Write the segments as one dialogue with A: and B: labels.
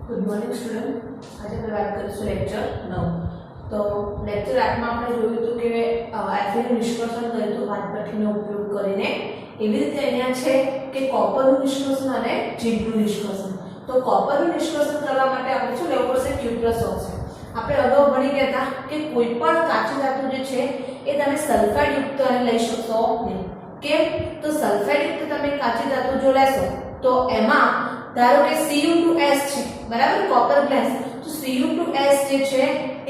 A: Good morning student. आज આપણે વાત કરીશું લેક્ચર 9। તો લેક્ચર 8 માં આપણે જોયું હતું કે Fe નું નિષ્કર્ષણ કર્યું હતું વાદભઠ્ઠીનો ઉપયોગ કરીને। એવી રીતે અહીંયા છે કે કોપરનું નિષ્કર્ષણ અને ઝીંકનું નિષ્કર્ષણ। તો કોપરનું નિષ્કર્ષણ કરવા માટે આપણે શું લેવું પડશે? Cuprous oxide. આપણે અગાઉ ભણી ગયા હતા કે કોઈ પણ કાચી ધાતુ જે છે એ તમે સલ્ફાઇડ યુક્ત અને લઈ શકશો નહીં। કેમ? તો સલ્ફાઇડ યુક્ત તમે કાચી ધાતુ જો લેશો તો એમાં ધારો કે Cu2S છે, બરાબર, કોપર ગ્લાસ। તો Cu2S જે છે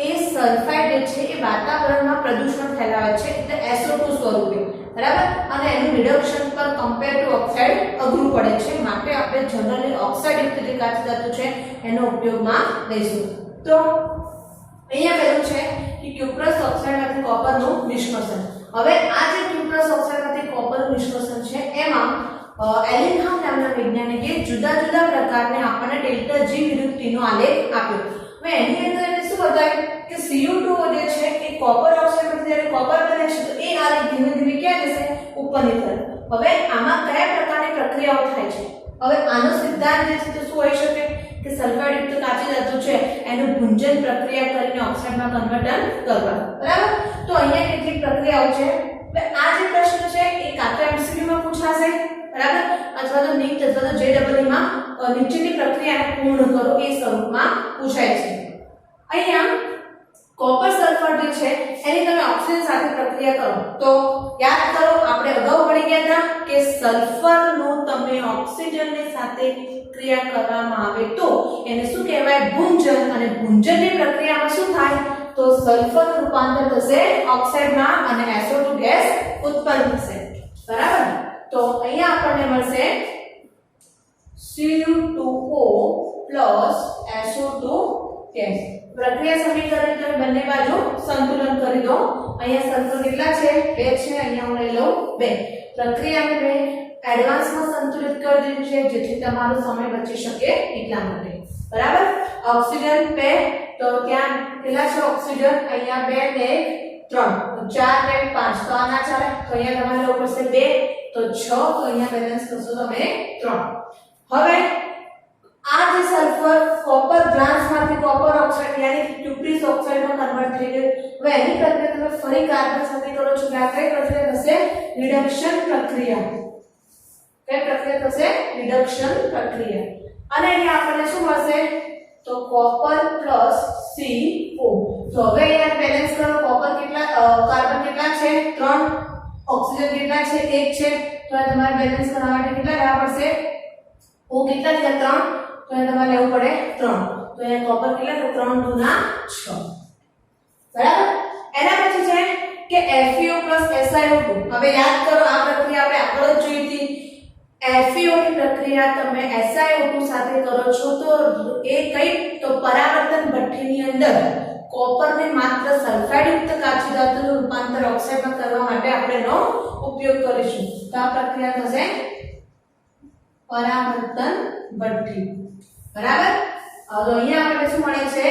A: એ સલ્ફાઇડ જે છે એ વાતાવરણમાં પ્રદૂષણ ફેલાવે છે એટલે SO2 સ્વરૂપે, બરાબર, અને એનું રિડક્શન પર કમ્પેર ટુ ઓક્સાઇડ અઘરું પડે છે, માટે આપણે જનરલી ઓક્સાઇડ યુક્ત જે કાચી ધાતુ છે એનો ઉપયોગમાં લઈશું। તો અહીંયા કહેલું છે કે ક્યુપ્રસ ઓક્સાઇડમાંથી કોપરનું નિષ્કર્ષણ। હવે આ જે ક્યુપ્રસ ઓક્સાઇડમાંથી કોપરનું નિષ્કર્ષણ છે એમાં એલિંગહામ નામના વૈજ્ઞાનિકે જુદા જુદા પ્રકારને આપણને ડેલ્ટા G વિરુદ્ધનો આલેખ આપ્યો। હવે એની અંદર એને શું બતાવ્યું કે Cu2 જે છે એ કોપર ઓક્સાઇડમાંથી જ્યારે કોપર બને છે તો એ આલેખ ધીમે ધીમે ક્યાં જશે? ઉપરની તરફ। હવે આમાં કયા પ્રકારની પ્રક્રિયાઓ થાય છે? હવે આનો સિદ્ધાંત જે છે તો શું હોઈ શકે કે સલ્ફાઇડ યુક્ત કાચી ધાતુ છે એનું ભુંજન પ્રક્રિયા કરીને ઓક્સાઇડમાં કન્વર્ટન કરવા, બરાબર। તો અહીંયા કેટલીક પ્રક્રિયાઓ છે। હવે આ જે પ્રશ્ન છે એ કાં તો MCQ માં પૂછાશે, બરાબર, અથવા તો નીટ અથવા તો JEE માં નીચેની પ્રક્રિયાને પૂર્ણ કરો એ સ્વરૂપમાં પૂછાય છે। અહીંયા કોપર સલ્ફર જે છે એની તમે ઓક્સિજન સાથે પ્રક્રિયા કરો તો યાદ કરો આપણે અગાઉ ભણી ગયા હતા કે સલ્ફરનું તમે ઓક્સિજનની સાથે ક્રિયા કરવામાં આવે તો એને શું કહેવાય? ભુંજન। અને ભુંજનની પ્રક્રિયામાં શું થાય? તો સલ્ફરનું રૂપાંતર થશે ઓક્સાઇડમાં અને SO2 ગેસ ઉત્પન્ન થશે, બરાબર। તો અહીંયા આપણને મળશે Cu2O SO2 ગેસ। પ્રક્રિયા સમીકરણ તમે બંને બાજુ સંતુલન કરી દો। અહીંયા સલ્ફર કેટલા છે? 2 છે, અહીંયા હું લઈ લઉં 2। પ્રક્રિયાને મેં એડવાન્સમાં સંતુલિત કરી દીધું છે જેથી તમારો સમય બચી શકે એટલા માટે, બરાબર। ઓક્સિજન 2 તો ત્યાં કેટલા છે ઓક્સિજન? અહીંયા 2 ને 3 તો 4 ને 5 તો આ ના ચાલે, તો અહીંયા તમારે લેવું પડશે 2 તો 6 તો અહીંયા બેલેન્સ કરશો તમે 3। હવે આ જે સલ્ફર કોપર ગ્લાસમાંથી કોપર ઓક્સાઇડ યાની ક્યુપ્રિસ ઓક્સાઇડમાં કન્વર્ટ થઈ ગયું। હવે એની પ્રક્રિયા તમે ફરી કાર્બન સાથે કરો છો કે આ કઈ પ્રક્રિયા થશે? રિડક્શન પ્રક્રિયા। કઈ પ્રક્રિયા થશે? રિડક્શન પ્રક્રિયા। અને અહીંયા આપણને શું મળશે? તો કોપર પ્લસ CO। તો હવે અહીંયા બેલેન્સ કરો, કોપર કેટલા કાર્બન કેટલા છે? 3, ઓક્સિજન કેટલા છે? 1 છે, તો આ તમારે બેલેન્સ કરવા માટે કેટલા લેવા પડશે? O કેટલા છે? 3, તો એ તમારે લેવું પડે 3, તો અહીંયા કોપર કેટલા છે? 3 2 ના 6, બરાબર। એના પછી છે કે FeO SiO2। હવે યાદ કરો આ પ્રક્રિયા આપણે આગળ જ જોઈ હતી। FeO ની પ્રક્રિયા તમે SiO2 સાથે કરો છો તો એ કઈ? તો પરાવર્તન ભઠ્ઠીની અંદર કોપરને માત્ર સલ્ફાઇડ યુક્ત કાચી ધાતુનું રૂપાંતર ઓક્સાઇડમાં કરવા માટે આપણે એનો ઉપયોગ કરીશું। તો આ પ્રક્રિયા થશે પરાવર્તન ભઠ્ઠી, બરાબર। હવે અહીંયા આપણે શું મળે છે?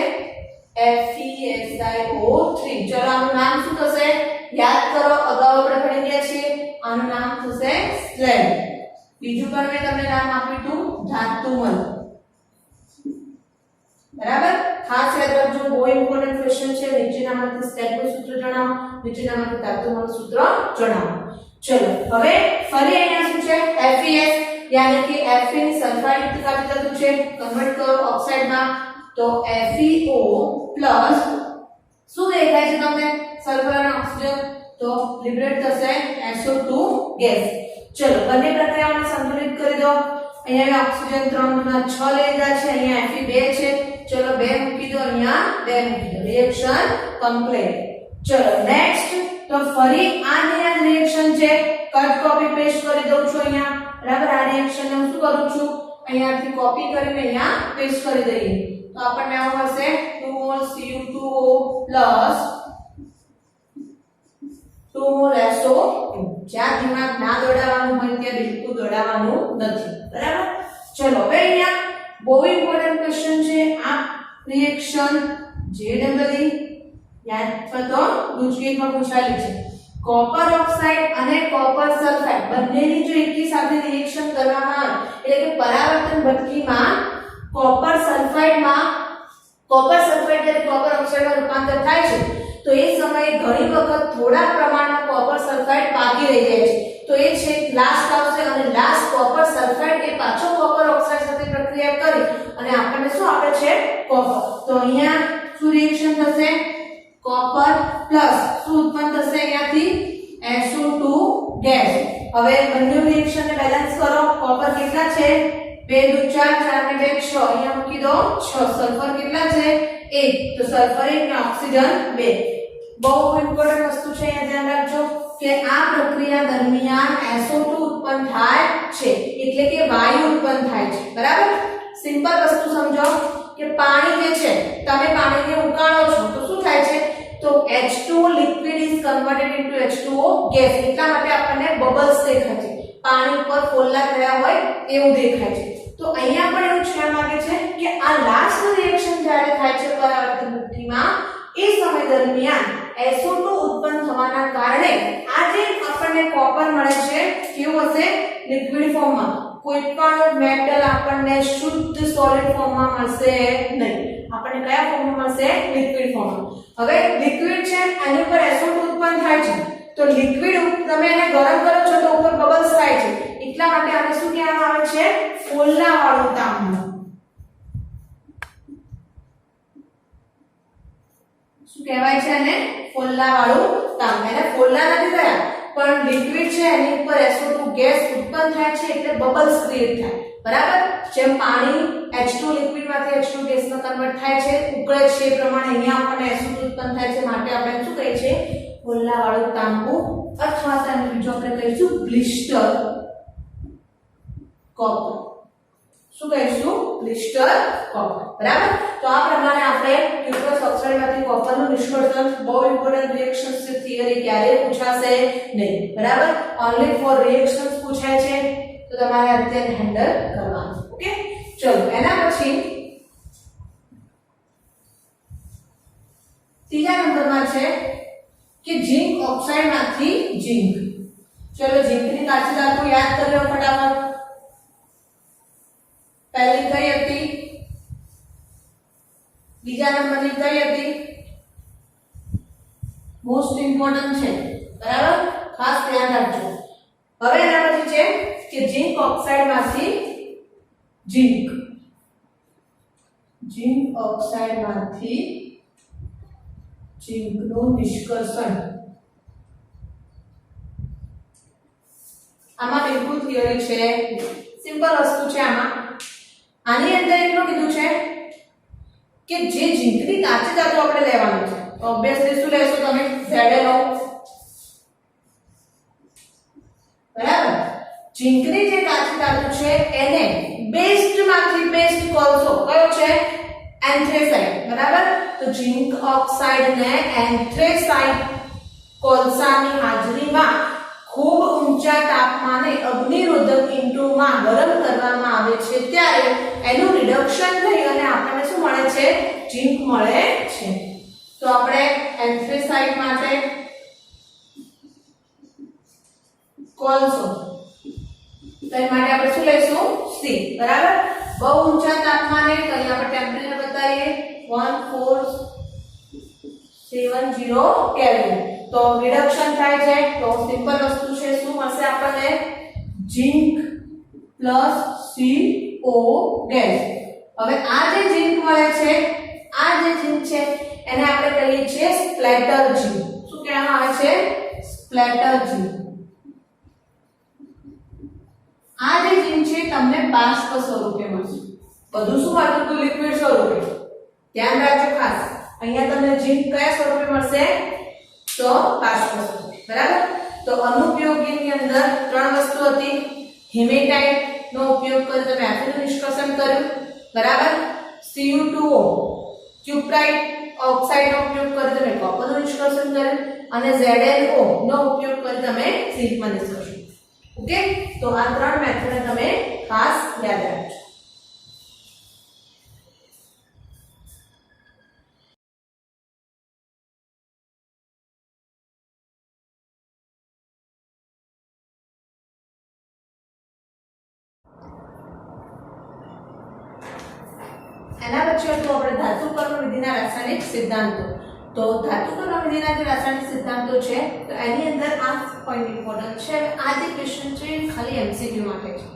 A: FeSiO3। ચલો આનું નામ શું થશે? યાદ કરો અગાઉ આપણે ભણી ગયા છીએ, આનું નામ થશે સ્લેબ। બીજું પણ મેં તમને નામ આપ્યું હતું ધાતુમલ, બરાબર। ખાસ યાદ રાખજો, બહુ ઇમ્પોર્ટન્ટ ક્વેશ્ચન છે। નીચેનામાંથી સ્લેબનું સૂત્ર જણાવો, નીચેનામાંથી ધાતુમલનું સૂત્ર જણાવો। ચલો હવે ફરી અહીંયા શું છે? FeS यानी कि Fe ની સલ્ફાઇડ યુક્ત કાચી ધાતુ છે, કન્વર્ટ કરો ઓક્સાઇડમાં તો FeO પ્લસ શું દેખાય છે તમને? સલ્ફર અને ઓક્સિજન, તો લિબરેટ થશે SO2 ગેસ। ચલો બંને પ્રક્રિયાઓને સંતુલિત કરી દો। અહીંયા ઓક્સિજન 3 ના 6 લઈ લીધા છે, અહીંયા Fe 2 છે, ચલો 2 મૂકી દો, અહીંયા 2 મૂકી દો, રિએક્શન કમ્પ્લીટ। ચલો નેક્સ્ટ તો ફરી આ રિએક્શન છે, કટ કોપી પેસ્ટ કરી દઉં છું અહીંયા, બરાબર। આ રિએક્શન હું શું કરું છું? અહીંયાથી કોપી કરીને અહીંયા પેસ્ટ કરી દઈએ તો આપણને આવું મળશે 2 mall Cu2O plus 2 mall SO2। જ્યાં દિમાગ ના દોડાવવાનું હોય ત્યાં બિલકુલ દોડાવવાનું નથી, બરાબર। ચલો હવે અહીંયા બહુ ઇમ્પોર્ટન્ટ ક્વેશ્ચન છે આ રિએક્શન JEE યાદ તો ગુજકેટમાં પૂછાયેલી છે। कॉपर ऑक्साइड અને કોપર સલ્ફાઇડ બંનેની જો એકી સાથે રિએક્શન કરવામાં આવે એટલે કે પરાવર્તન ભઠ્ઠીમાં કોપર સલ્ફાઇડમાં કોપર સલ્ફાઇડ જ્યારે કોપર ઓક્સાઇડમાં રૂપાંતર થાય છે તો એ સમયે ઘણી વખત થોડા પ્રમાણમાં કોપર સલ્ફાઇડ બાકી રહી જાય છે તો એ છે લાસ્ટ આવશે અને લાસ્ટ કોપર સલ્ફાઇડ એ પાછો કોપર ઓક્સાઇડ સાથે પ્રક્રિયા કરી અને આપણને શું આપે છે કોપર તો અહીંયા શું રિએક્શન થશે કોપર પ્લસ શું ઉત્પન્ન થશે અહીંયાથી SO2 ગેસ હવે બંને રિએક્શન ને બેલેન્સ કરો કોપર કેટલા છે 2 2 4 4 ને 2 6 અહીંયા મૂકી દો 6 સલ્ફર કેટલા છે 1 તો સલ્ફર 1 ને ઓક્સિજન 2 બહુ ઇમ્પોર્ટન્ટ વસ્તુ છે અહીંયા ધ્યાન રાખજો કે આ પ્રક્રિયા દરમિયાન SO2 ઉત્પન્ન થાય છે એટલે કે વાયુ ઉત્પન્ન થાય છે બરાબર સિમ્પલ વસ્તુ સમજો કે પાણી જે છે તમે પાણીને ઉકાળો છો તો શું થાય છે તો H2O liquid is converted into H2O gas એટલા માટે આપણને બબલ્સ દેખાય છે પાણી ઉપર ફોલ્લા થયા હોય એવું દેખાય છે તો અહીંયા પણ એવું કહેવા માંગે છે કે આ લાસ્ટ રિએક્શન જ્યારે થાય છે પરાવર્તન મુઠ્ઠીમાં એ સમય દરમિયાન SO2 ઉત્પન્ન થવાના કારણે આ જે આપણને કોપર મળે છે કેવું હશે લિક્વિડ ફોર્મમાં કોઈ પણ મેટલ આપણને શુદ્ધ સોલિડ ફોર્મમાં મળશે નહીં આપણને કયા ફોર્મમાં મળશે લિક્વિડ ફોર્મમાં હવે લિક્વિડ છે આની ઉપર SO2 ઉત્પન્ન થાય છે તો લિક્વિડ તમે એને ગરમ કરો છો તો ઉપર બબલ્સ થાય છે એટલા માટે આને શું કહેવામાં આવે છે ફોલ્લા વાળું તાંબુ શું કહેવાય છે આને ફોલ્લા વાળું તાંબુ એને ફોલ્લા નથી થયા પણ લિક્વિડ છે એની ઉપર SO2 ગેસ ઉત્પન્ન થાય છે એટલે બબલ્સ ક્રિએટ થાય બરાબર જેમ પાણી H2 લિક્વિડ માંથી H2 ગેસમાં કન્વર્ટ થાય છે ઉકળે છે એ પ્રમાણે અહીંયા આપણને SO2 ઉત્પન્ન થાય છે માટે આપણે શું કહીએ છીએ ફોલ્લા વાળું તાંબુ અથવા તેને બીજું આપણે કહીશું બ્લિસ્ટર કોપર શું કહીશું બ્લિસ્ટર કોપર બરાબર તો આ પ્રમાણે આપણે ક્યુપ્રસ ઓક્સાઇડમાંથી કોપરનું નિષ્કર્ષણ બહુ ઇમ્પોર્ટન્ટ રિએક્શન્સ છે થિયરી ક્યારેય પૂછાશે નહીં બરાબર ઓન્લી ફોર રિએક્શન્સ પૂછાય છે તો તમારે અત્યારે હેન્ડલ કરવાનું ઓકે ચલો એના પછી ત્રીજા નંબરમાં છે કે ઝિંક ઓક્સાઇડમાંથી ઝિંક ચલો ઝિંકની કાચી ધાતુ યાદ કર્યો ફટાફટ પહેલી કઈ હતી બીજા નંબરની કઈ હતી મોસ્ટ ઇમ્પોર્ટન્ટ છે બરાબર ખાસ ધ્યાન રાખજો હવે એના પછી છે કે ઝિંક ઓક્સાઇડમાંથી ઝિંક ઓક્સાઇડમાંથી ઝિંકનું નિષ્કર્ષણ આમાં બિલકુલ થિયરી છે સિમ્પલ વસ્તુ છે આની અંદર એટલું કીધું છે કે જે ઝિંકની કાચી ધાતુ આપણે લેવાની છે તો ઓબ્વિયસલી શું લેશો તમે ZnO બરાબર ઝિંકની જે કાચી ધાતુ છે એને બેસ્ટ માંથી બેસ્ટ કોલસો કયો છે એન્થ્રેસાઇટ બરાબર તો ઝિંક ઓક્સાઇડ ને એન્થ્રેસાઇટ કોલસાની હાજરીમાં ખૂબ ઊંચા તાપમાને અગ્નિરોધક ઇન્ટુમાં ગરમ કરવામાં આવે છે ત્યારે એનું રિડક્શન થઈ અને આપણને શું મળે છે ઝિંક મળે છે તો આપણે એન્થ્રેસાઇટ માટે કોલસો તો એ માટે આપણે શું લઈશું સી બરાબર બહુ ઊંચા તાપમાને તો અહીંયા આપણે ટેમ્પરેચર બતાવીએ 1470 કેલ્વિન તો રિડક્શન થાય છે તો સિમ્પલ વસ્તુ છે શું મળશે આપણને ઝિંક પ્લસ CO ગેસ હવે આ જે ઝિંક મળે છે આ જે ઝિંક છે એને આપણે કહીએ છીએ સ્પ્લેટર ઝિંક શું કહેવામાં આવે છે સ્પ્લેટર ઝિંક આ જે ઝિંક છે તમને બાષ્પ સ્વરૂપે મળશે બધું શું મળતું હતું લિક્વિડ સ્વરૂપે ધ્યાન રાખજો ખાસ અહીંયા તમને ઝિંક કયા સ્વરૂપે મળશે તો બાષ્પ સ્વરૂપે બરાબર તો અનુપયોગીની અંદર ત્રણ વસ્તુ હતી હેમેટાઇટ નો ઉપયોગ કરી તમે એફિનું નિષ્કર્ષણ કર્યું બરાબર Cu2O ક્યુપ્રાઇટ ઓક્સાઇડ નો ઉપયોગ કરી તમે કોપરનું નિષ્કર્ષણ કર્યું અને ZnO નો ઉપયોગ કરી તમે ઝિંકમાં નિષ્કર્ષણ ઓકે તો આ ત્રણ મેથડ તમે ખાસ યાદ રાખજો એના પછી હતું આપણે ધાતુ કર્મ વિધિના રાસાયણિક સિદ્ધાંતો. તો ધાતુ કર્મ વિધિના જે રાસાયણિક સિદ્ધાંતો છે તો એની અંદર આ પોઈન્ટ ઇમ્પોર્ટન્ટ છે. આ જે ક્વેશ્ચન છે ખાલી એમસીક્યુ માટે છે.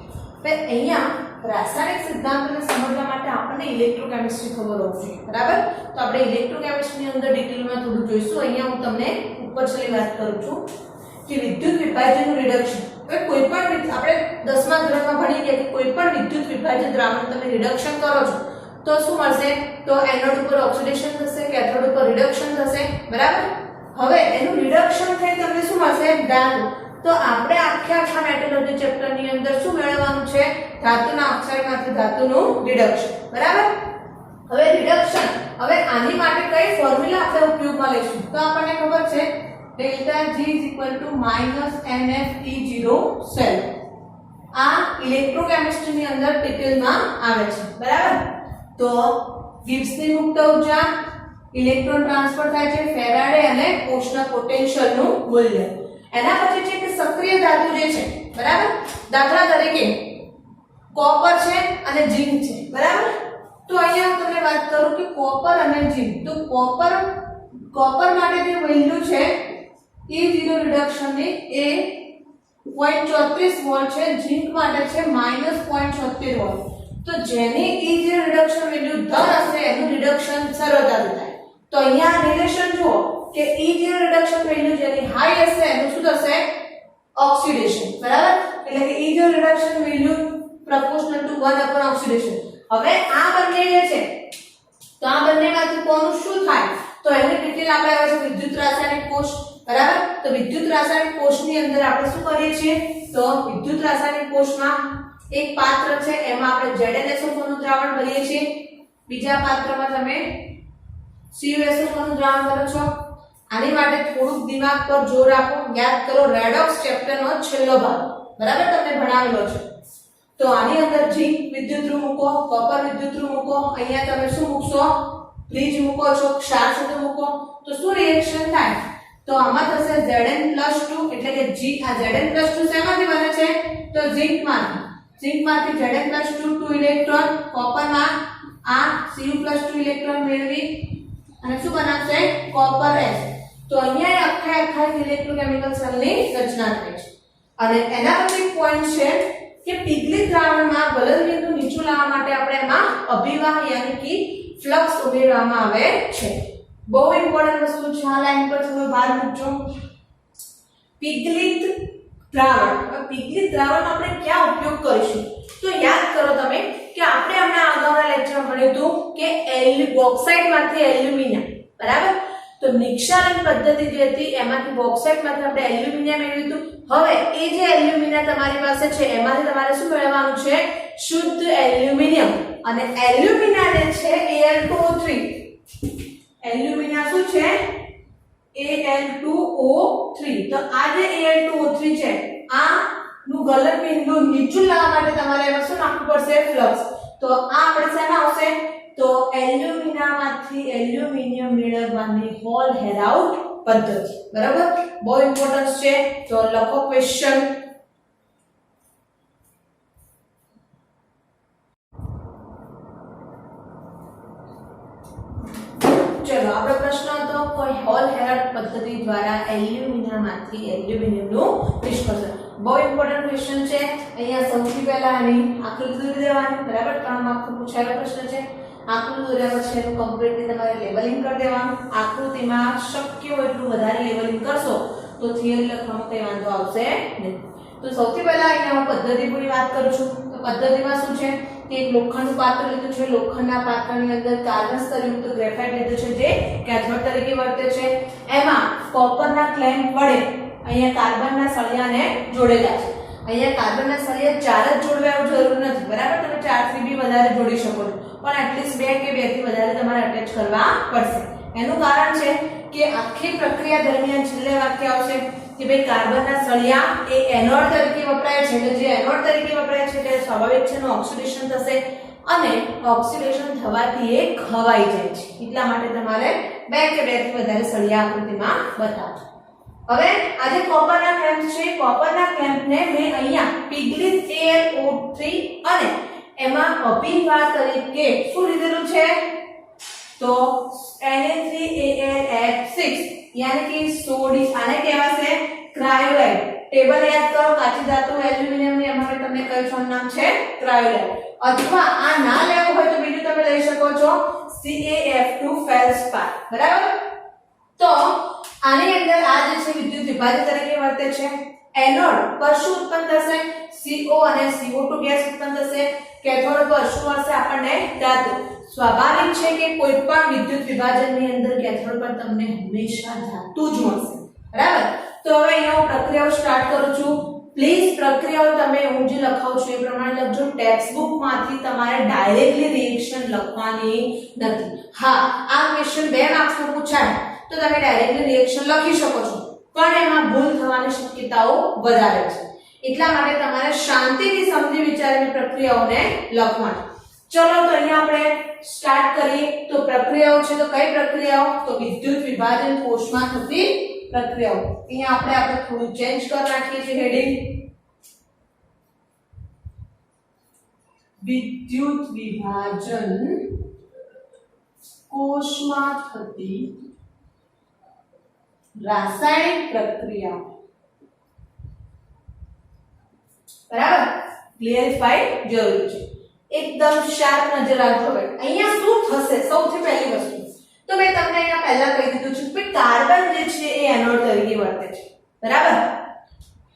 A: હવે અહીંયા રાસાયણિક સિદ્ધાંતોને સમજવા માટે આપણને ઇલેક્ટ્રોકેમિસ્ટ્રી ખબર હોવી જોઈએ, બરાબર? તો આપણે ઇલેક્ટ્રોકેમિસ્ટ્રીની અંદર ડિટેલમાં થોડું જોઈશું. અહીંયા હું તમને ઉપર છેલ્લી વાત કરું છું કે વિદ્યુત વિભાજનનું રિડક્શન. હવે કોઈ પણ આપણે 10મા ધોરણમાં ભણી ગયા કે કોઈ પણ વિદ્યુત વિભાજન દ્રાવણ તમે રિડક્શન કરો છો તો શું મળશે? તો એનોડ ઉપર ઓક્સિડેશન થશે, કેથોડ ઉપર રિડક્શન થશે, બરાબર? હવે એનું રિડક્શન થઈ તમને શું મળશે? ધાતુ. તો આપણે આખા મેટલોજી ચેપ્ટર ની અંદર શું મેળવવાનું છે? ધાતુના ઓક્સાઇડમાંથી ધાતુનું રિડક્શન, બરાબર? હવે રિડક્શન, હવે આની માટે કઈ ફોર્મ્યુલા આપણે ઉપયોગમાં લઈશું? તો આપણને ખબર છે ડેલ્ટા G -NFE0 સેલ. આ ઇલેક્ટ્રોકેમિસ્ટ્રી ની અંદર ડિટેલમાં આવે છે, બરાબર? તો ગિબ્સની મુક્ત ઉર્જા, ઇલેક્ટ્રોન ટ્રાન્સફર થાય છે, ફેરાડે અને કોશના પોટેન્શિયલ નું મૂલ્ય. એના પછી છે કે સક્રિય ધાતુ જે છે, બરાબર? દાખલા તરીકે કોપર છે અને ઝિંક છે, બરાબર? તો અહીંયા હું તમને વાત કરું કે કોપર અને ઝિંક. તો કોપર માટે જે વેલ્યુ છે E0 રિડક્શન ની એ 0.34 વોલ્ટ છે, ઝિંક માટે છે -0.76 વોલ્ટ. તો જેની E0 રિડક્શન વેલ્યુ ધન હશે એનું રિડક્શન સરળતાથી થાય. તો અહીંયા રિલેશન જુઓ કે E0 રિડક્શન વેલ્યુ જેની હાઈ હશે એનું શું થશે? ઓક્સિડેશન, બરાબર? એટલે કે E0 reduction value proportional to 1 upon oxidation. હવે આ બંને જે છે તો આ બંનેમાંથી કોનું શું થાય? તો એની ડિટેલ આપણે આવે છે વિદ્યુત રાસાયણિક કોષ, બરાબર? તો વિદ્યુત રાસાયણિક કોષની અંદર આપણે શું કરીએ છીએ? તો વિદ્યુત રાસાયણિક કોષમાં એક પાત્ર છે એમાં આપણે ZnSO4 નું દ્રાવણ ભરીએ છીએ, બીજા પાત્રમાં તમે CuSO4 નું દ્રાવણ ભરો છો. આની માટે થોડુંક દિમાગ પર જોર આપો, યાદ કરો રેડોક્સ ચેપ્ટરનો છેલ્લો ભાગ, બરાબર? તમને ભણાવેલો છે. તો આની અંદર ઝિંક વિદ્યુતઋ મૂકો, કોપર વિદ્યુતઋ મૂકો, અહીંયા તમે શું મૂકશો? બ્રિજ મૂકો છો, ક્ષાર સુધી મૂકો. તો શું રિએક્શન થાય? તો આમાં થશે Zn+2 એટલે કે G. આ Zn+2 શેમાંથી બને છે? તો ઝિંકમાંથી. ઝિંકમાંથી Zn+2 2 ઇલેક્ટ્રોન, કોપરમાં આ Cu+2 ઇલેક્ટ્રોન મેળવી અને શું બનાવશે? Copper S. તો અહીંયા આખા ઇલેક્ટ્રોકેમિકલ સેલની રચના થાય છે. અને એના પછી પોઈન્ટ છે કે પીગલિત દ્રાવણમાં ગલનબિંદુ નીચું લાવવા માટે આપણે એમાં અભિવાહ યાની કે ફ્લક્સ ઉમેરવામાં આવે છે. બહુ ઇમ્પોર્ટન્ટ વસ્તુ છે, આ લાઈન પર થોડો ભાર મૂકજો. પીગલિત દ્રાવણ. પીગલિત દ્રાવણ આપણે ક્યાં ઉપયોગ કરીશું? તો યાદ કરો તમે કે આપણે હમણાં અગાઉના લેક્ચરમાં ભણ્યું હતું કે બોક્સાઇટમાંથી એલ્યુમિનિયમ, બરાબર? તો નિક્ષાલન પદ્ધતિ જે હતી એમાંથી બોક્સાઇટમાંથી આપણે એલ્યુમિનિયમ મેળવ્યું હતું. હવે એ જે એલ્યુમિનિયમ તમારી પાસે છે એમાંથી તમારે શું મેળવવાનું છે? શુદ્ધ એલ્યુમિનિયમ. અને એલ્યુમિનિયમ જે છે Al2O3. એલ્યુમિનિયમ શું છે? Al2O3. તો આ જે Al2O3 છે આ નું ગલનબિંદુ નીચું લાવવા માટે તમારે એમાં શું નાખવું પડશે? ફ્લક્સ. તો આ આપણે શેમાં આવશે? તો એલ્યુમિનિયમમાંથી એલ્યુમિનિયમ મેળવવાની હોલ હેરાઉટ પદ્ધતિ, બરાબર? બહુ ઇમ્પોર્ટન્ટ છે. તો લખો ક્વેશ્ચન. ચલો આપણો પ્રશ્ન હતો કોઈ હોલ હેરાઉટ પદ્ધતિ દ્વારા એલ્યુમિનિયમમાંથી એલ્યુમિનિયમનું નિષ્કર્ષણ. બહુ ઇમ્પોર્ટન્ટ ક્વેશ્ચન છે. અહીંયા સૌથી પહેલા આની આકૃતિ દોરી દેવાની, બરાબર? 3 માર્કનો પૂછાયેલો પ્રશ્ન છે. આકૃતિ દોર્યા પછી એનું કમ્પ્લીટલી તમારે લેબલિંગ કરી દેવાનું. આકૃતિમાં શક્ય હોય એટલું વધારે લેબલિંગ કરશો તો થિયરી લખવામાં કંઈ વાંધો આવશે નહીં. તો સૌથી પહેલા અહીંયા હું પદ્ધતિ પૂરી વાત કરું છું. તો પદ્ધતિમાં શું છે કે એક લોખંડનું પાત્ર લીધું છે, લોખંડના પાત્રની અંદર કાર્બન સ્તરયુક્ત ગ્રેફાઇટ લીધું છે જે કેથોડ તરીકે વર્તે છે. એમાં કોપરના ક્લેમ્પ વડે અહીંયા કાર્બનના સળિયાને જોડેલા છે. અહીંયા કાર્બનના સળિયા 4 જ જોડવા એવું જરૂર નથી, બરાબર? તમે 4 થી બી વધારે જોડી શકો છો, પણ એટલીસ્ટ 2 કે 2 થી વધારે તમારે અટેચ કરવા પડશે. એનું કારણ છે કે આખી પ્રક્રિયા દરમિયાન છેલ્લે વાક્ય આવશે કે ભાઈ કાર્બનના સળિયા એ એનોડ તરીકે વપરાય છે. એટલે જે એનોડ તરીકે વપરાય છે એટલે સ્વાભાવિક છે એનું ઓક્સિડેશન થશે અને ઓક્સિડેશન થવાથી એ ખવાઈ જાય છે. એટલા માટે તમારે 2 કે 2 થી વધારે સળિયા આકૃતિમાં બતાવજો. હવે આ જે કોપરના ક્લેમ્પ છે, કોપરના ક્લેમ્પને મેં અહીંયા પીગલિત Al2O3 અને એમાં અભિવાર તરીકે શું લીધેલું છે તો Na3Al6 यानी कि સોડિયમ આને કહેવાશે ક્રાયોલાઇટ ટેબલ યાદ કરો કાચી ધાતુ એલ્યુમિનિયમ ની અમારે તમને કયું નામ છે ક્રાયોલાઇટ અથવા આ ના લેવું હોય તો બીજું તમે લઈ શકો છો CaF2 feldspar બરાબર તો આની અંદર આ જે છે વિદ્યુત વિભાજક તરીકે વર્તે છે એનોડ પર શું ઉત્પન્ન થશે CO અને CO2 ગેસ ઉત્પન્ન થશે કેથોડ પર શું મળશે આપણને ધાતુ સ્વાભાવિક છે કે કોઈ પણ વિદ્યુત વિભાજનની અંદર કેથોડ પર તમને હંમેશા ધાતુ જ મળશે બરાબર તો હવે અહીંયા હું પ્રક્રિયાઓ સ્ટાર્ટ કરું છું પ્લીઝ પ્રક્રિયાઓ તમે હું જે લખાવું છું એ પ્રમાણે લખજો ટેક્સ્ટ બુક માંથી તમારે ડાયરેક્ટલી રિએક્શન લખવાની નથી હા આ ક્વેશ્ચન 2 માર્ક્સ નો પૂછાય તો તમે ડાયરેક્ટલી રિએક્શન લખી શકો છો પણ એમાં ભૂલ થવાની શક્યતાઓ વધારે છે એટલા માટે તમારે શાંતિથી સમજી વિચારીને પ્રક્રિયાઓને લખવાની ચલો તો અહીંયા આપણે સ્ટાર્ટ કરીએ તો પ્રક્રિયાઓ છે તો કઈ પ્રક્રિયાઓ તો વિદ્યુત વિભાજન કોષમાં થતી પ્રક્રિયાઓ અહીંયા આપણે થોડું ચેન્જ કરી નાખીએ છીએ હેડિંગ વિદ્યુત વિભાજન કોષમાં થતી રાસાયણિક પ્રક્રિયા બરાબર ક્લિયરિફાઈ જરૂરી છે એકદમ શાર્પ નજર રાખજો અહીંયા શું થશે સૌથી પહેલી વસ્તુ તો મેં તમને અહીંયા પહેલા કહી દીધું છે કે કાર્બન જે છે એ એનોડ તરીકે વર્તે છે બરાબર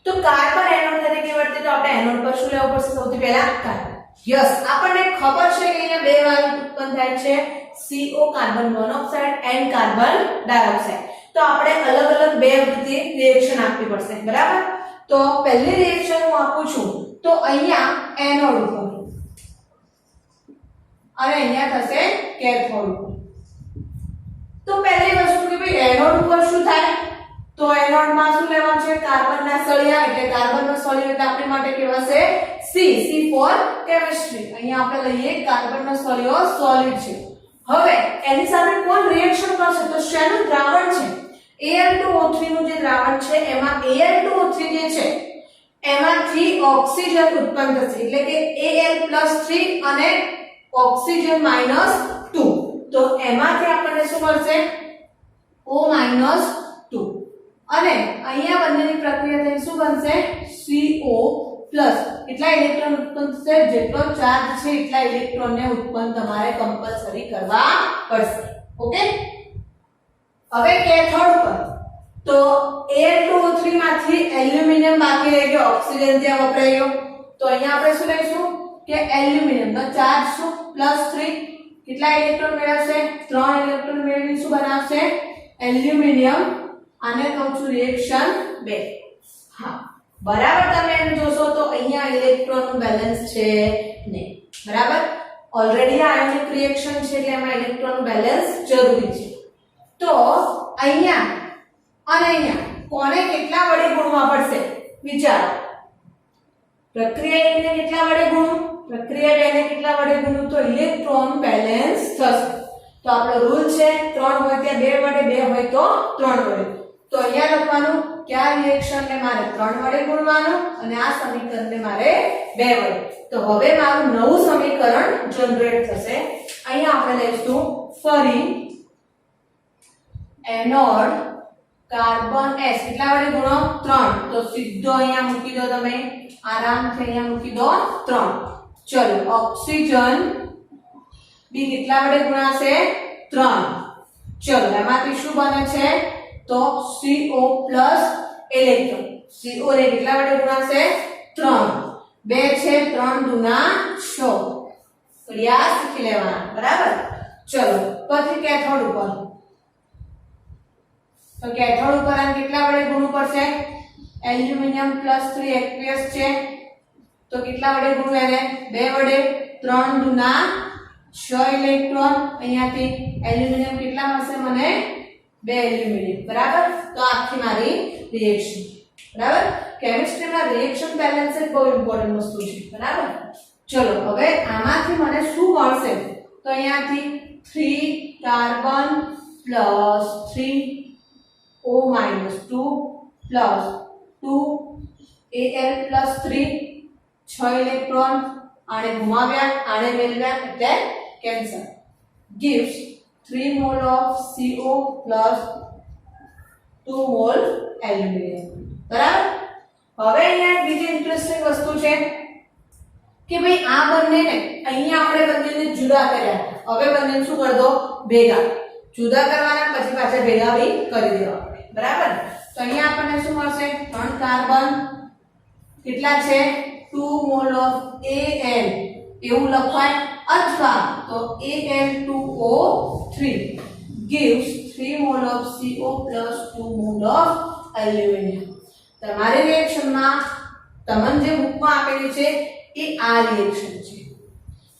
A: તો કાર્બન એનોડ તરીકે વર્તે તો આપણે એનોડ પર શું લેવું પડશે સૌથી પહેલા કાર્બન યસ આપણને ખબર છે કે અહીંયા બે વાયુ ઉત્પન્ન થાય છે CO carbon monoxide and carbon dioxide તો આપણે અલગ અલગ બે રીતે રિએક્શન આપવી પડશે બરાબર તો પહેલી રિએક્શન હું આપું છું તો અહીંયા એનોડ ઉપર અને અહીંયા થશે કેથોડ ઉપર તો પહેલી વસ્તુ કે ભાઈ એનોડ ઉપર શું થાય તો એનોડ માં શું લેવાનું છે કાર્બનના સળિયા એટલે કાર્બનનો સળિયો એટલે આપણી માટે કહેવાશે C ફોર કેમિસ્ટ્રી અહીંયા આપણે લઈએ કાર્બનનો સળિયો સોલિડ છે હવે એની સાથે કોણ રિએક્શન કરશે તો શેનું દ્રાવણ છે Al2O3 નું જે દ્રાવણ છે એમાં Al2O3 જે છે એમાંથી ઓક્સિજન ઉત્પન્ન થશે એટલે કે Al+3 અને ઓક્સિજન -2 તો એમાંથી આપણને શું મળશે O -2 અને અહીંયા બંનેની પ્રક્રિયા થઈ શું બનશે CO+ એટલા ઇલેક્ટ્રોન ઉત્પન્ન થશે જેટલો ચાર્જ છે એટલા ઇલેક્ટ્રોનને ઉત્પન્ન તમારે કમ્પલસરી કરવા પડશે ઓકે હવે કેથોડ પર તો Al2O3 માંથી એલ્યુમિનિયમ બાકી રહી ગયો ઓક્સિજન ત્યાં વપરાઈ ગયો તો અહીંયા આપણે શું લઈશું કે એલ્યુમિનિયમ નો ચાર્જ શું +3 કેટલા ઇલેક્ટ્રોન મેળવશે 3 ઇલેક્ટ્રોન મેળવીને શું બનાવશે એલ્યુમિનિયમ આને કહું છું રિએક્શન 2 હા બરાબર તમે એમ જોશો તો અહીંયા ઇલેક્ટ્રોન નું બેલેન્સ છે નહીં બરાબર ઓલરેડી આયોનિક રિએક્શન છે એટલે એમાં ઇલેક્ટ્રોન નું બેલેન્સ જરૂરી છે તો અહીંયા અને અહીંયા કોને કેટલા વડે ગુણવા પડશે વિચારો પ્રક્રિયા એકને કેટલા વડે ગુણવું પ્રક્રિયા બેને કેટલા વડે ગુણવું તો ઇલેક્ટ્રોન બેલેન્સ થશે તો આપણો રૂલ છે 3 હોય ત્યાં 2 વડે 2 હોય તો 3 વડે તો અહીંયા લખવાનું કે આ રિએક્શનને મારે 3 વડે ગુણવાનું અને આ સમીકરણને મારે 2 વડે તો હવે મારું નવું સમીકરણ જનરેટ થશે અહીંયા આપણે લઈશું ફરી એનોડ કાર્બન S કેટલા વડે ગુણો 3 તો સીધો અહીંયા મૂકી દો તમે આરામથી અહીંયા મૂકી દો 3 ચલો ઓક્સિજન બી કેટલા વડે ગુણાશે 3 ચલો એમાંથી શું બને છે તો CO+ ઇલેક્ટ્રોન CO ને કેટલા વડે ગુણાશે 3 2 છે 3 દુના 6 ક્રિયા શીખી લેવાના બરાબર ચલો પછી કેથોડ ઉપર તો કેથોડ ઉપર આને કેટલા વડે ગુણવું પડશે એલ્યુમિનિયમ +3 aqueous છે તો કેટલા વડે ગુણવું એને 2 વડે 3 દુના 6 ઇલેક્ટ્રોન અહીંયાથી એલ્યુમિનિયમ કેટલા મળશે મને 2 એલ્યુમિનિયમ બરાબર તો આખી મારી રિએક્શન બરાબર કેમિસ્ટ્રીમાં રિએક્શન બેલેન્સ એ બહુ ઇમ્પોર્ટન્ટ વસ્તુ છે બરાબર ચલો હવે આમાંથી મને શું મળશે તો અહીંયાથી 3 કાર્બન +3 O -2 +2 Al+3 6 ઇલેક્ટ્રોન આને ઘુમાવ્યા આને મેળવ્યા એટલે cancel gives 3 mol of CO plus 2 mol aluminium બરાબર હવે અહીંયા બીજી ઇન્ટરેસ્ટિંગ વસ્તુ છે કે ભાઈ આ બંનેને અહીંયા આપણે બંનેને જુદા કર્યા હવે બંનેને શું કરી દો ભેગા જુદા કરવાના પછી પાછા ભેગા બી કરી દેવા બરાબર તો અહીંયા આપણને શું મળશે 3 કાર્બન કેટલા છે 2 mol of Al એવું લખાય અથવા તો Al2O3 gives 3 mol of CO plus 2 mol of aluminum તમારી રિએક્શનમાં તમને જે બુકમાં આપેલી છે એ આ રિએક્શન છે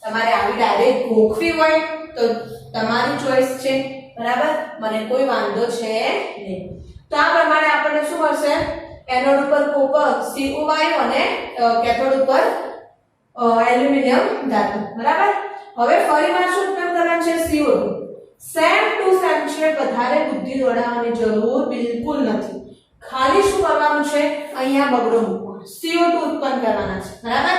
A: તમારે આવી ડાયરેક્ટ ગોખવી હોય તો તમારી ચોઈસ છે બરાબર મને કોઈ વાંધો છે નહીં તો આ પ્રમાણે આપણને શું મળશે એનોડ ઉપર કોપર CO વાયુ અને કેથોડ ઉપર એલ્યુમિનિયમ ધાતુ બરાબર હવે ફરીવાર શું ઉપયોગ કરવાનો છે CO2 સેમ ટુ સેમ છે વધારે બુદ્ધિ દોડાવવાની જરૂર બિલકુલ નથી ખાલી શું કરવાનું છે અહીંયા બગડો મૂકવાનો CO2 ઉત્પન્ન કરવાના છે બરાબર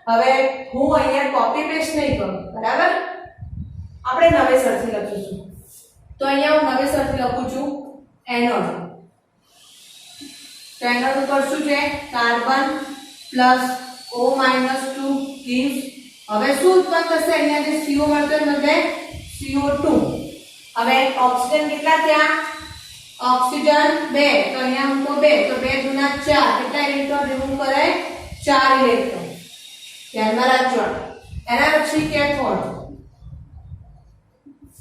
A: હવે હું અહીંયા કોપી પેસ્ટ નહીં કરું બરાબર આપણે નવેસરથી લખીશું તો અહીંયા હું નવેસરથી લખું છું એનોડ તો એનોડ ઉપર શું છે કાર્બન પ્લસ O-2 gives હવે શું ઉત્પન્ન થશે અહીંયા જે CO મળતો એ બદલે CO2 હવે ઓક્સિજન કેટલા ત્યાં ઓક્સિજન 2 તો અહીંયા મૂકો 2 તો 2 ગુણ્યા 4 કેટલા ઇલેક્ટ્રોન રિમૂવ કરાય 4 ઇલેક્ટ્રોન ધ્યાનમાં રાખજો એના પછી કેથોડ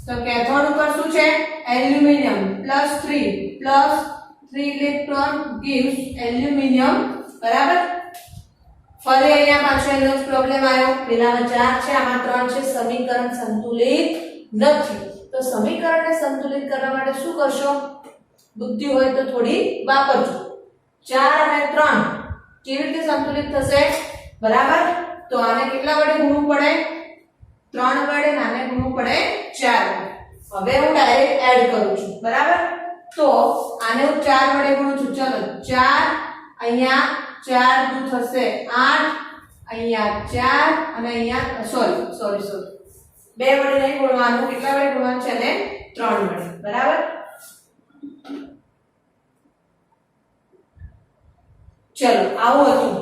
A: તો કેથોડ ઉપર શું છે એલ્યુમિનિયમ +3 ઇલેક્ટ્રોન gives એલ્યુમિનિયમ બરાબર ફરી અહીંયા પાછો એનો પ્રોબ્લેમ આવ્યો પેલામાં 4 છે આમાં 3 છે સમીકરણ સંતુલિત નથી તો સમીકરણને સંતુલિત કરવા માટે શું કરશો બુદ્ધિ હોય તો થોડી વાપરજો 4 અને 3 કેવી રીતે સંતુલિત થશે બરાબર તો આને કેટલા વડે ગુણવું પડે 3 વડે આને ગુણવું પડે 4 હવે હું ડાયરેક્ટ એડ કરું છું બરાબર તો આને હું 4 વડે ગુણું છું ચલો 4 અહીંયા 4 દુ થશે 8 અહીંયા 4 અને અહીંયા સોરી 2 વડે નહીં ગુણવાનું કેટલા વડે ગુણવાનું છે ને 3 વડે બરાબર ચલો આવું હતું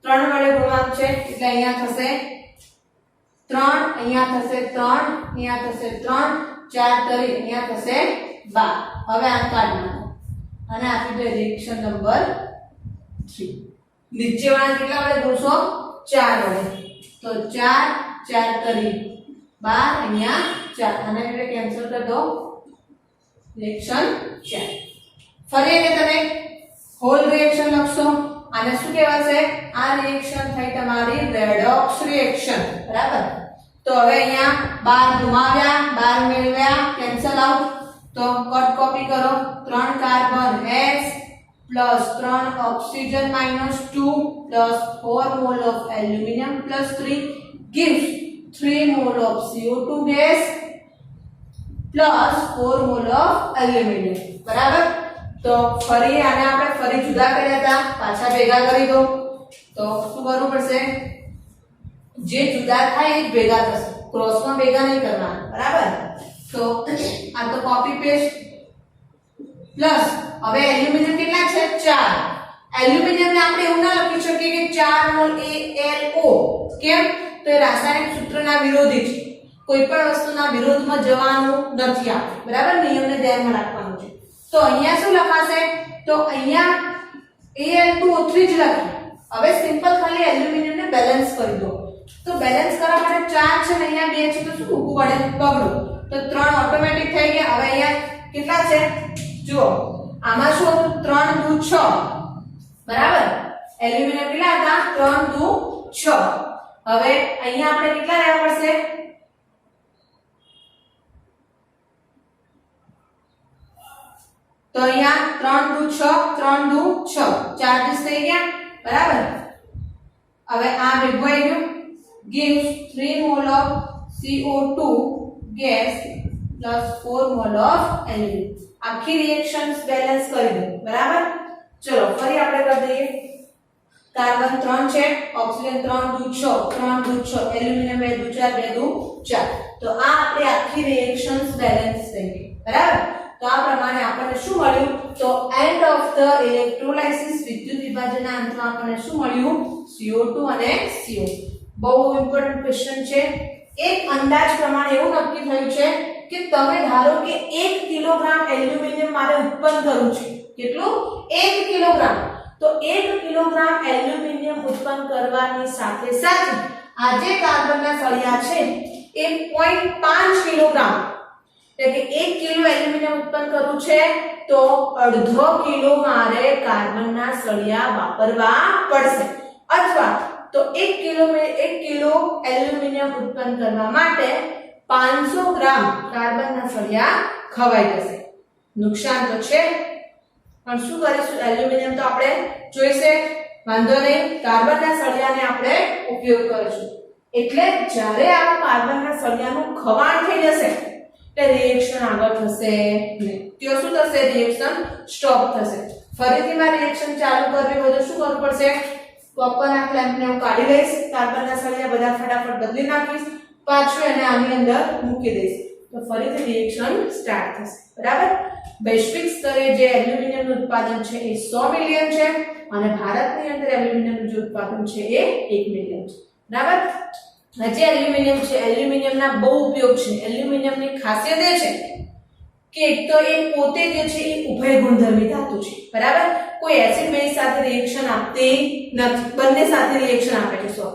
A: 3 વડે ગુણવાનું છે એટલે અહીંયા થશે 3 અહીંયા થશે 3 અહીંયા થશે 3 4 તરી અહીંયા થશે 12 હવે આ કાઢી નાખો અને આપી દો રિએક્શન નંબર 3 નીચે વાળા કેટલા વડે ગુણશો 4 વડે તો 4 તરી 12 અહીંયા 4 અને એટલે કેન્સલ કરી દો રિએક્શન 4 ફરી એને તમે હોલ રિએક્શન લખશો આને શું કહેવાશે આ રિએક્શન થઈ તમારી રેડોક્સ રિએક્શન બરાબર તો હવે અહીંયા 12 ઘુમાવ્યા 12 મેળવ્યા કેન્સલ આઉટ તો કટ કોપી કરો 3 carbon S plus 3 oxygen minus 2 plus 4 mole of aluminum plus 3 gives 3 mole of CO2 gas plus 4 mole of aluminum બરાબર તો ફરી આને આપણે ફરી જુદા કર્યા હતા પાછા ભેગા કરી દો તો શું કરવું પડશે જે જુદા થાય એ ભેગા થશે ક્રોસમાં ભેગા નહીં કરવાના બરાબર તો આ તો કોપી પેસ્ટ પ્લસ હવે એલ્યુમિનિયમ કેટલા છે 4 એલ્યુમિનિયમ ને આપણે એવું ના લખી શકીએ કે 4 મોલ AlO કેમ તો એ રાસાયણિક સૂત્રના વિરોધી છે કોઈ પણ વસ્તુના વિરોધમાં જવાનું નથી આપણે બરાબર નિયમને ધ્યાનમાં રાખવાનું છે તો અહીંયા શું લખાશે તો અહીંયા Al2O3 જ લખાય હવે સિમ્પલ ખાલી એલ્યુમિનિયમ ને બેલેન્સ કરી દો તો બેલેન્સ કરવા માટે 4 છે ને અહીંયા 2 છે તો શું મૂકવું પડે બગડો તો 3 ઓટોમેટિક થઈ ગયા હવે અહીંયા કેટલા છે જુઓ આમાં શું હતું 3 દુ 6 બરાબર એલ્યુમિનિયમ કેટલા હતા 3 દુ 6 હવે અહીંયા આપણે કેટલા લેવા પડશે તો અહીંયા 3 દુ 6 ચાર્જીસ થઈ ગયા બરાબર હવે આ ભેગું આવી ગયું gives 3 mole of CO2 gas plus 4 mole of aluminum આખી રિએક્શન્સ બેલેન્સ કરી દો બરાબર ચલો ફરી આપણે કરી દઈએ કાર્બન 3 છે, ઓક્સિજન 3 દુ 6, 3 દુ 6, એલ્યુમિનિયમ 2 દુ 4, 2 દુ 4. તો આ આપણી આખી રિએક્શન્સ બેલેન્સ થઈ ગઈ. બરાબર. તો આ પ્રમાણે આપણને શું મળ્યું? તો એન્ડ ઓફ ધ ઇલેક્ટ્રોલાઇસિસ વિદ્યુત વિભાજનના અંતમાં આપણને શું મળ્યું? CO2 અને CO. બહુ ઇમ્પોર્ટન્ટ ક્વેશ્ચન છે. એક અંદાજ પ્રમાણે એવું નક્કી થયું છે કે તમે ધારો કે 1 કિલોગ્રામ એલ્યુમિનિયમ મારે ઉત્પન્ન કરવું છે. કેટલું? 1 કિલોગ્રામ. તો 1 કિલોગ્રામ એલ્યુમિનિયમ ઉત્પન્ન કરવાની સાથે સાથે આ જે કાર્બનના સળિયા છે એ 0.5 કિલોગ્રામ, એટલે કે 1 કિલો એલ્યુમિનિયમ ઉત્પન્ન કરવું છે તો અડધો કિલો મારે કાર્બનના સળિયા વાપરવા પડશે, અથવા તો 1 કિલો એલ્યુમિનિયમ ઉત્પન્ન કરવા માટે 500 ગ્રામ કાર્બનના સળિયા ખવાઈ જશે. નુકસાન તો છે, પણ શું કરીશું? એલ્યુમિનિયમ તો આપણે જોઈશે, વાંધો નહીં, કાર્બનના સળિયાને આપણે ઉપયોગ કરીશું. એટલે જ્યારે આ કાર્બનના સળિયાનું ખવાણ થઈ જશે એટલે રિએક્શન આગળ થશે નહીં. તો શું થશે? રિએક્શન સ્ટોપ થશે. ફરીથી માં રિએક્શન ચાલુ કરવી હોય તો શું કરવું પડશે? કોપરના ક્લેમ્પને હું કાઢી લઈશ, કાર્બનના સળિયા બધા ફટાફટ બદલી નાખીશ, પાછું એને આની અંદર મૂકી દઈશ, તો ફરીથી રિએક્શન સ્ટાર્ટ થશે. બરાબર. વૈશ્વિક સ્તરે જે એલ્યુમિનિયમનું ઉત્પાદન છે એ 100 મિલિયન છે અને ભારતની અંદર એલ્યુમિનિયમનું જે ઉત્પાદન છે એ 1 મિલિયન છે. બરાબર. જે એલ્યુમિનિયમ છે, એલ્યુમિનિયમના બહુ ઉપયોગ છે. એલ્યુમિનિયમની ખાસિયત એ છે કે એક તો એ પોતે જે છે એ ઉભય ગુણધર્મી ધાતુ છે. બરાબર. કોઈ એસિડ બેઝ સાથે રિએક્શન આપતી નથી, બંને સાથે રિએક્શન આપે છે.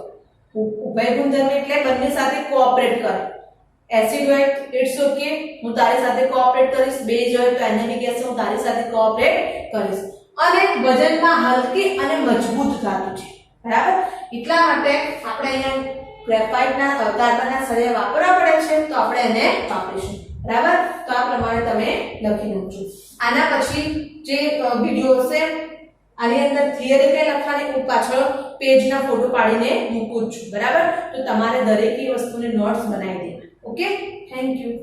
A: ઉભય ગુણધર્મી એટલે બંને સાથે કોઓપરેટ કરે. એસિડ હોય ઇટ્સ ઓકે, હું તારી સાથે કોઓપરેટ કરીશ. બેઝ હોય તો એનામિક ગેસ હું તારી સાથે કોઓપરેટ કરીશ. અને વજનમાં હલકી અને મજબૂત ધાતુ છે. બરાબર. એટલા માટે આપણે અહીંયા ગ્રેફાઇટના કાર્બનના સળિયા વાપરવા પડે છે તો આપણે એને વાપરીશું. બરાબર. તો આ પ્રમાણે તમે લખી નાખજો. આના પછી જે વિડિયો હશે આની અંદર થિયરી કે લખવાની હું પાછળ પેજના ફોટો પાડીને મૂકું છું. બરાબર. તો તમારે દરેક વસ્તુને નોટ્સ બનાવી દેવા. Okay, thank you.